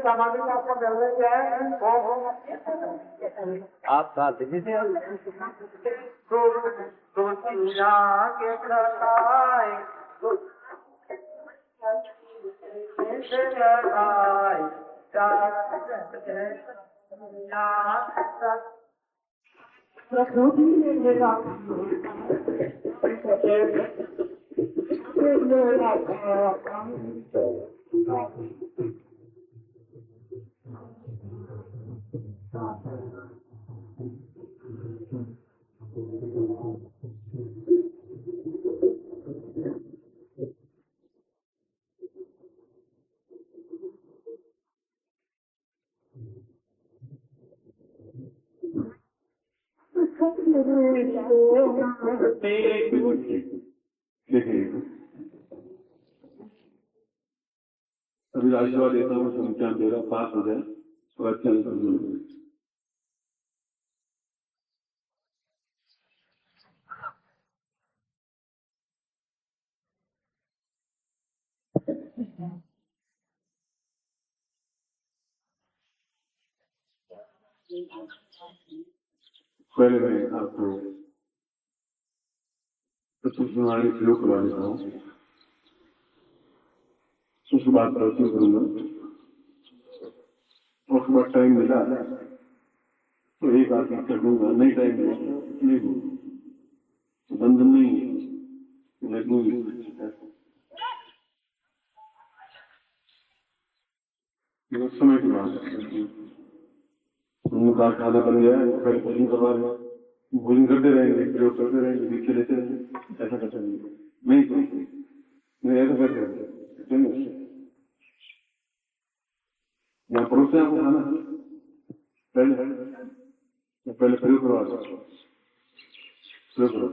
सामाजिक आपका निर्णय क्या है? आप साथ दीजिए देखिए अभी आशीर्वाद देता हूँ, संख्या मेरा पास हो जाए तो अच्छा नहीं। पहले मैं आपको प्रणाली प्रयोग करवा देता हूँ, उसके बाद प्रश्न करूंगा। उसके बाद टाइम मिला तो एक आदमी कर दूंगा, नहीं टाइम मिला नहीं होगा, बंधन नहीं है। समय की बात उनका खाना बन गया है, पहले भोजन करवा रहे, भोजन करते रहेंगे, प्रयोग करते रहेंगे, दीक्षे लेते रहेंगे, ऐसा करते रहेंगे। नहीं ऐसा करते रहेंगे, यहाँ पड़ोस आपको खाना पहले प्रयोग करवा प्रयोग करो।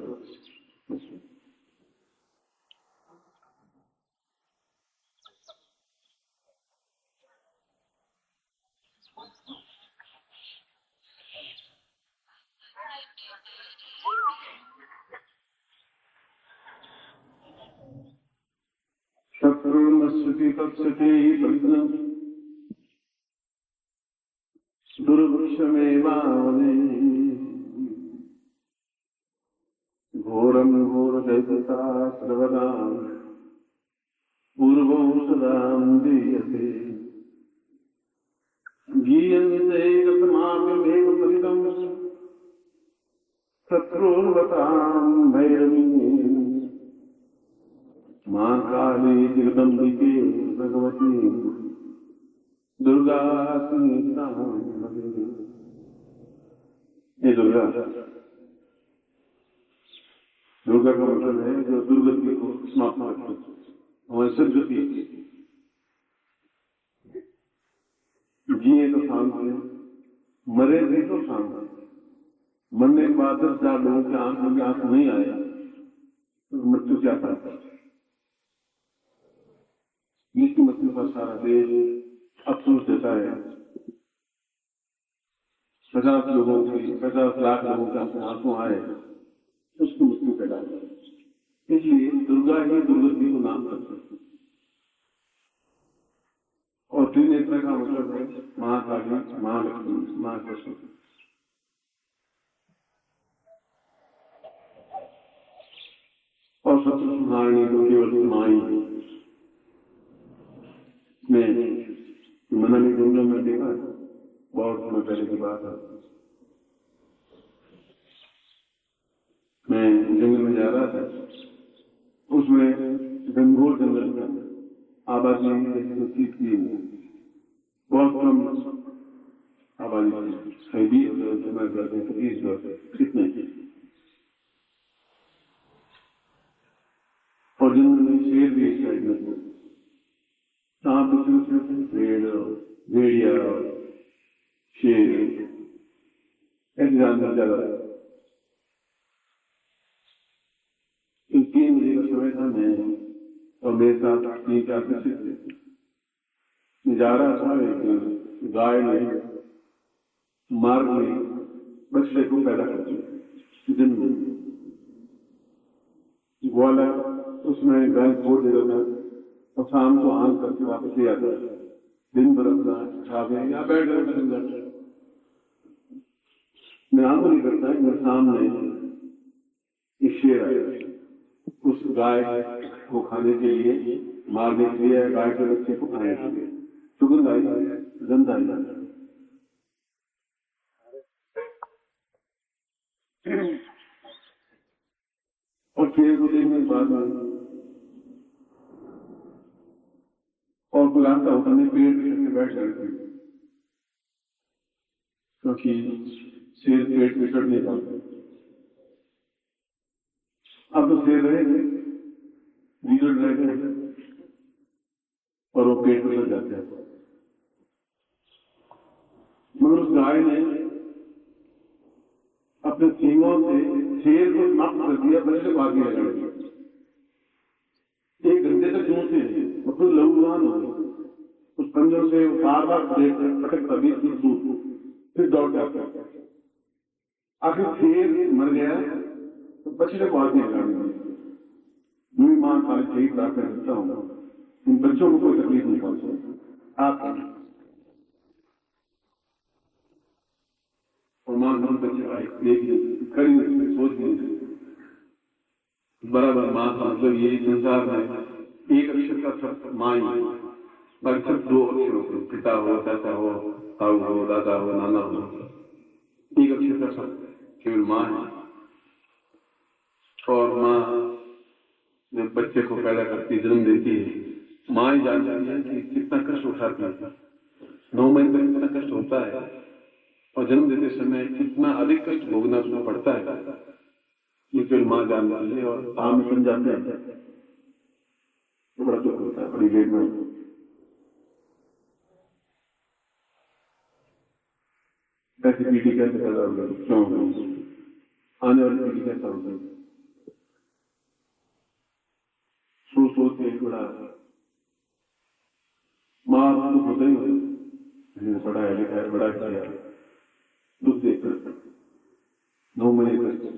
शत्रुर्मस्ति कक्षते दुर्वृक्षमेवावने घोरं घोरदैवता सर्वदा पूर्वं सदां दीयते गीयन्ते गतमाप्यमेव परितं शत्रुर्वतां भैरवी मां काली जगदम्बिके भगवती दुर्गा। ये दुर्गा का मतलब है जो दुर्गति को समाप्त करती है, हमारी सदगति। जिए तो शांत है, मरे भी तो शांत है। मरने के बाद 10,000 लोगों के आंखों में आंसू नहीं आया तो मृत्यु क्या करता है? इसकी मृत्यु का सारा देश अफसोस देता है। 50 लाख लोगों का आंसू आए उसकी मृत्यु पैदा है। इसलिए दुर्गा ही दुर्गति को नाम करते हैं। और त्रिनेत्र का मतलब है महाकाली, महालक्ष्मी, महाकृष्ण। और शत्रु संहारिणी तो केवल माई में मना नहीं दूंगा। मैं देखा बहुत समय पहले की बात है, मैं जंगल में जा रहा था, उसमें घनघोर जंगल में आबादी बहुत कम आबादी कितने और जंगल में शेर भी साइड में सांप, पेड़, भेड़िया, शेर ऐसे जानवर ज्यादा। 3 बजे का समय था, मैं और मेरे साथ 3-4 बच्चे थे। जा रहा था, एक गाय ने मार्ग में बच्चे को पैदा कर दिया। दिन में ग्वाला उसमें गाय छोड़ देता था और शाम को आन करके वापस ले आता है। दिन भर अपना छावे या बैठ कर मैं आंख नहीं करता है, मेरे सामने एक शेर आया, उस गाय को खाने के लिए, मारने के लिए, गाय के बच्चे को खाने के लिए सुगंध आई, गंध आई। और शेर को देखने के बाद और कोई रास्ता होता नहीं, पेड़ पे बैठ जाते, क्योंकि शेर पेड़ पे चढ़ नहीं पाते। अब तो शेर रहे बिगड़ रह गए और वो पेड़ पे चढ़ जाते हैं। मगर उस गाय ने अपने सींगों से शेर को समाप्त कर दिया, बच्चे को आगे लगा दिया। 1 घंटे तक चूंटे और फिर लहूलुहान हो गए। उस पंजों से बार बार पटकता, बीच दूर, फिर दौड़ जाता। आखिर शेर मर गया तो बच्चे को आगे लगा दिया। मैं मां सारी सही प्रार्थना करता हूँ, इन बच्चों को कोई तकलीफ नहीं पहुंचे। आप और मां दोनों बच्चे आए, देख खड़ी नहीं, सोच नहीं, बराबर मां का मतलब ये संसार में एक अक्षर का शब्द मां ही, बाकी सिर्फ 2 अक्षर होते हैं, पिता हो, चाचा हो, ताऊ हो, दादा हो, नाना हो, एक अक्षर का शब्द केवल मां है। और मां जब बच्चे को पैदा करती, जन्म देती है, मां ही जानती है कि कितना कष्ट उठाती है, 9 महीने तक कितना कष्ट होता है, और जन्म देते समय कितना अधिक कष्ट भोगना उसको पड़ता है, ये केवल मां जानती है। और सामने बन जाते हैं तो बड़ा दुख होता है, बड़ी देर में। ऐसी पीढ़ी कैसे पैदा होगी, क्यों होगी, आने वाली पीढ़ी कैसा होगी, सोच के बड़ा मां तो होता ही होता, पढ़ा है, लिखा है, बड़ा किया, दुख देखकर 9 महीने तक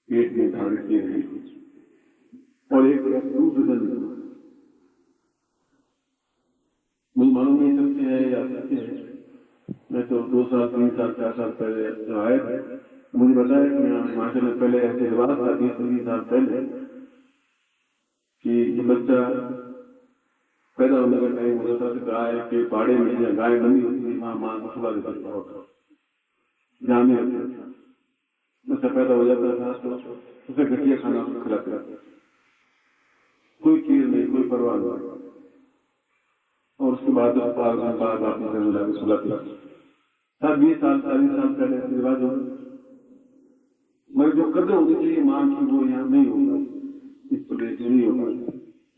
पेट में धारण किए हैं और एक दूसरे दिन मुझे मालूम नहीं सत्य है या सत्य है। मैं तो 2 साल 3 साल 4 साल पहले आए थे, मुझे बताया कि हिमाचल में पहले ऐसे रिवाज था 20-30 साल पहले कि बच्चा पैदा होने का टाइम होता था तो गाय के बाड़े में या गाय बंदी होती थी, मां को सुला देता था, ध्यान नहीं रखता था। बच्चा पैदा हो जाता था तो उसे घटिया खाना खिलाते रहते, कोई चीज नहीं, कोई परवाह नहीं, और उसके बाद सुलाते रहते। 20 साल 40 साल पहले रिवाज हो, मगर जो कदर होनी चाहिए मां की वो यहाँ नहीं होगा, इस प्रदेश में नहीं होगा,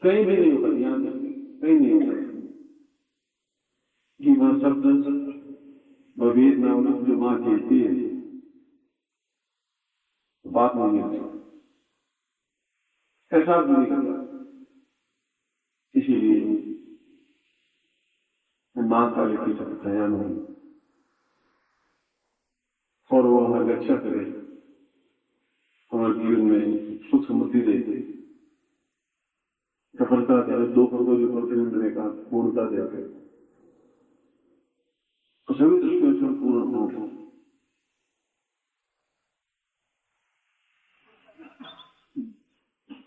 कहीं भी नहीं होगा, यहाँ कहीं नहीं होगा कि वह शब्द वेद में उनको जो मां कहती है बात नहीं है, ऐसा नहीं करता। इसीलिए मां का लिखी सब दयान हो और वो हमारी रक्षा करे, हमारे जीवन में सुख समृद्धि दे, सफलता दे, 2 करोड़ जो प्रतिनिधि का पूर्णता दे, तो सभी दृष्टियों से पूर्ण हो।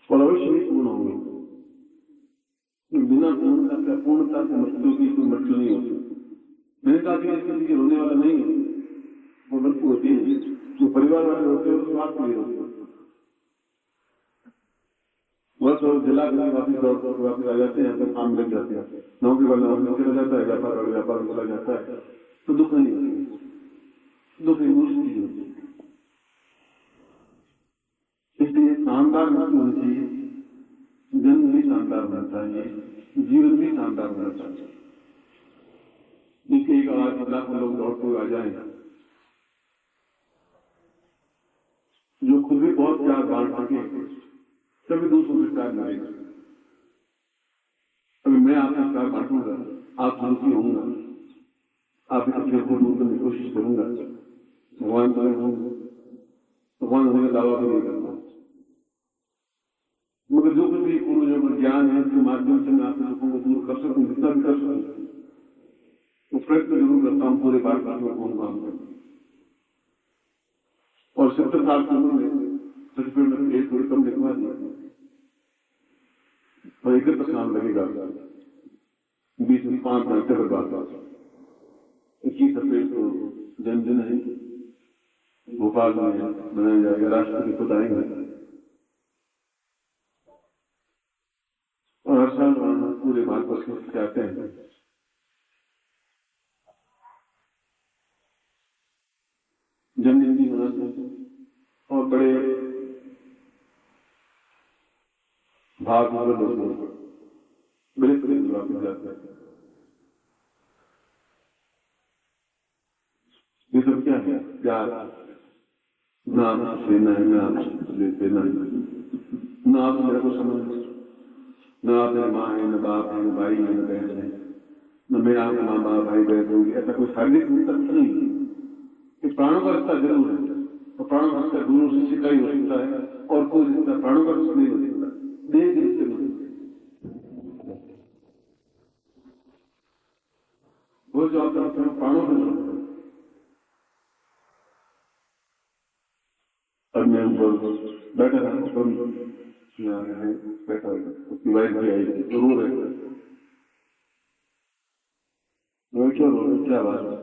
और अवश्य ही पूर्ण होंगे, बिना पूर्णता से मृत्यु की कोई मृत्यु नहीं होती। मैंने कहा कि किसी के रोने वाला नहीं है, वो मृत्यु होती है, जो परिवार वाले होते हैं तो स्वार्थ नहीं होते, बस वो जिला के वापिस दौड़ वापिस आ जाते हैं, काम लग जाते हैं, नौकरी वाला नौकरी चला जाता है, व्यापार वाला व्यापार में चला जाता है, तो दुख नहीं होती, दुख इमोशनली होती है। इसलिए शानदार मृत्यु होनी चाहिए, जन्म भी शानदार होना चाहिए, जीवन भी शानदार होना चाहिए। जिसके एक आवाज लाखों लोग दौड़ को आ जाएंगे, जो खुद भी बहुत प्यार बांट सके, तभी दूसरों से प्यार मिलेगा। अभी मैं आपका प्यार बांटूंगा, आप दुखी होंगे, आप अपने को दूर करने की कोशिश करूंगा, भगवान होने का दावा भी नहीं करता, मगर जो कुछ भी पूर्वजों का ज्ञान है के माध्यम से मैं आपके दुखों को दूर कर सकूं, जितना भी कर सकूं, वो प्रयत्न जरूर करता हूँ पूरे भारत में कौन काम करता। और 70 साल की उम्र में सर्टिफिकेट में एक थोड़ी कम लिखवा दिया और 71 साल लगेगा, 20 में 5 घंटे पर बात 21 अप्रैल को जन्मदिन है, भोपाल में मनाया जाएगा, राष्ट्रपति खुद आएंगे और हर साल वहां पूरे भारतवर्ष के आते हैं। जन्मदिन भी मनाते हैं और बड़े भाग लोग बड़े बड़े वापस जाते हैं। ये सब क्या है? प्यार ना देना है, ना देना है, ना आप मेरे को समझ, न आप मेरे माँ है, न बाप है, न भाई है, न बहन है, न मेरा माँ बाप भाई बहन होगी, ऐसा कोई शारीरिक रिश्ता नहीं है। ये प्राणों का रिश्ता जरूर है और प्राणों का रिश्ता गुरु शिष्य का ही हो सकता है और कोई रिश्ता प्राणों का रिश्ता नहीं हो सकता, देह के रिश्ते नहीं हो सकते। वो जो आप करते हैं प्राणों के जरूरत है। अब मैं बैठा था बैठा उसकी वाइफ भी आई तो रो रहे थे, क्यों रो रहे, क्या बात है?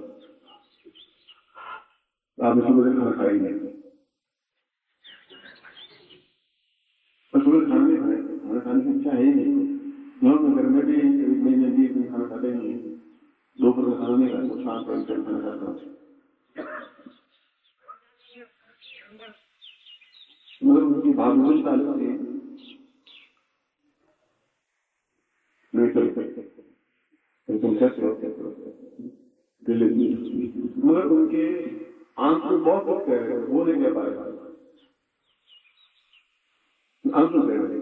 आपने सुबह खाना खाई नहीं, सुबह खाना नहीं खाए, खाना खाने की इच्छा है ही नहीं। घर में भी महीने 20 दिन खाना खाते नहीं, दोपहर का खाना नहीं खाते, शाम को खाना खाता हूँ। मगर उनकी भावना ताल्लुक है नहीं कर सकते, तुम कैसे हो दिल्ली, मगर उनके आंसू बहुत कुछ कह रहे, वो नहीं कह पाए, आंसू कह रहे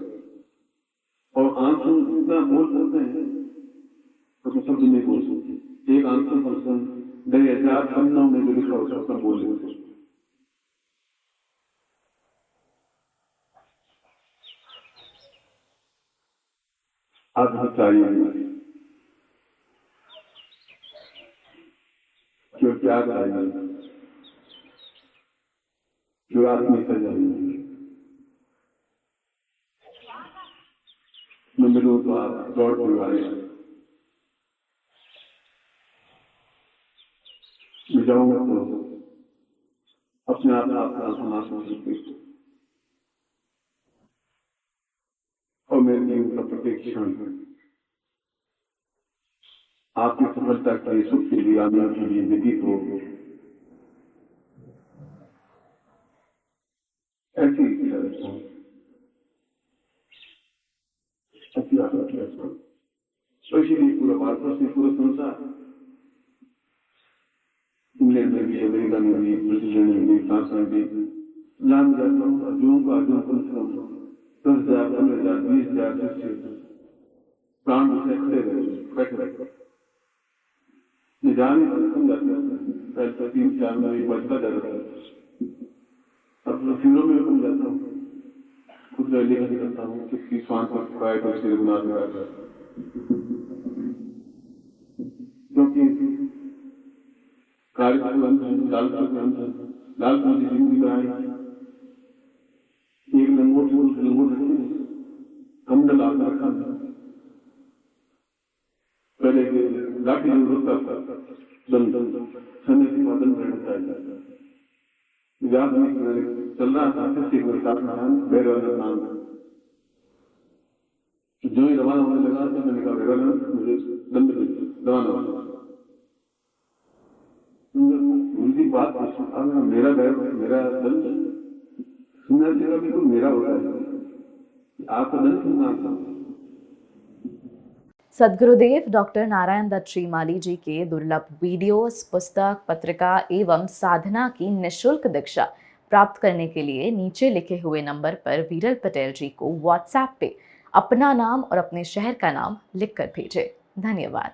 और आंसू इतना बोल सकते हैं तो शब्द नहीं बोल सकते। एक आंसू पर्सन 2000 पन्नों में जो लिखा होता है उसका बोल सकते। चाहिए क्यों क्या चाहिए, क्यों आत्मीयता चाहिए, मैं मिलूँ तो आप दौड़ के आए, मैं जाऊंगा तो अपने आप आपका समाज में और मेरे जीवन का प्रत्येक क्षण आपकी सफलता के लिए, सुख के लिए, आनंद के लिए व्यतीत हो। ऐसी तो इसीलिए पूरा भारत में, पूरा संसार, इंग्लैंड में भी, अमेरिका में भी, ब्रिटेन में भी, फ्रांस में भी, जान जाता हूँ अर्जुन को अर्जुन कम से कम 10,000, 15,000, 20,000 प्राण से खड़े रहे, बैठे रहे निजान जाते हैं। पहले तो 3-4 में बचता जाता है, अब फिरों में कम जाता हूँ, खुद रैली का करता हूँ, किसकी स्वान पर खुआए तो उसके गुना में आता है, क्योंकि कार्य अंत है, लालच अंत है, लालच की जिंदगी बनाए एक लंगोट रखी कमंडल आकर रखा था, पहले लाठी होता था, दंड समय के बाद दंड चाहिए, याद नहीं चल रहा था, किसी को भैरव नाम जो ही रवाना होने लगा तो मैंने कहा भैरव मुझे दंड रवाना होगा। उनकी बात मेरा भैरव, मेरा दंड सुनना चाहिए, बिल्कुल मेरा होता है, आपका दंड सुनना था। सद्गुरुदेव डॉक्टर नारायण दत्त श्रीमाली जी के दुर्लभ वीडियोस, पुस्तक, पत्रिका एवं साधना की निःशुल्क दीक्षा प्राप्त करने के लिए नीचे लिखे हुए नंबर पर वीरल पटेल जी को व्हाट्सएप पे अपना नाम और अपने शहर का नाम लिखकर भेजें। धन्यवाद।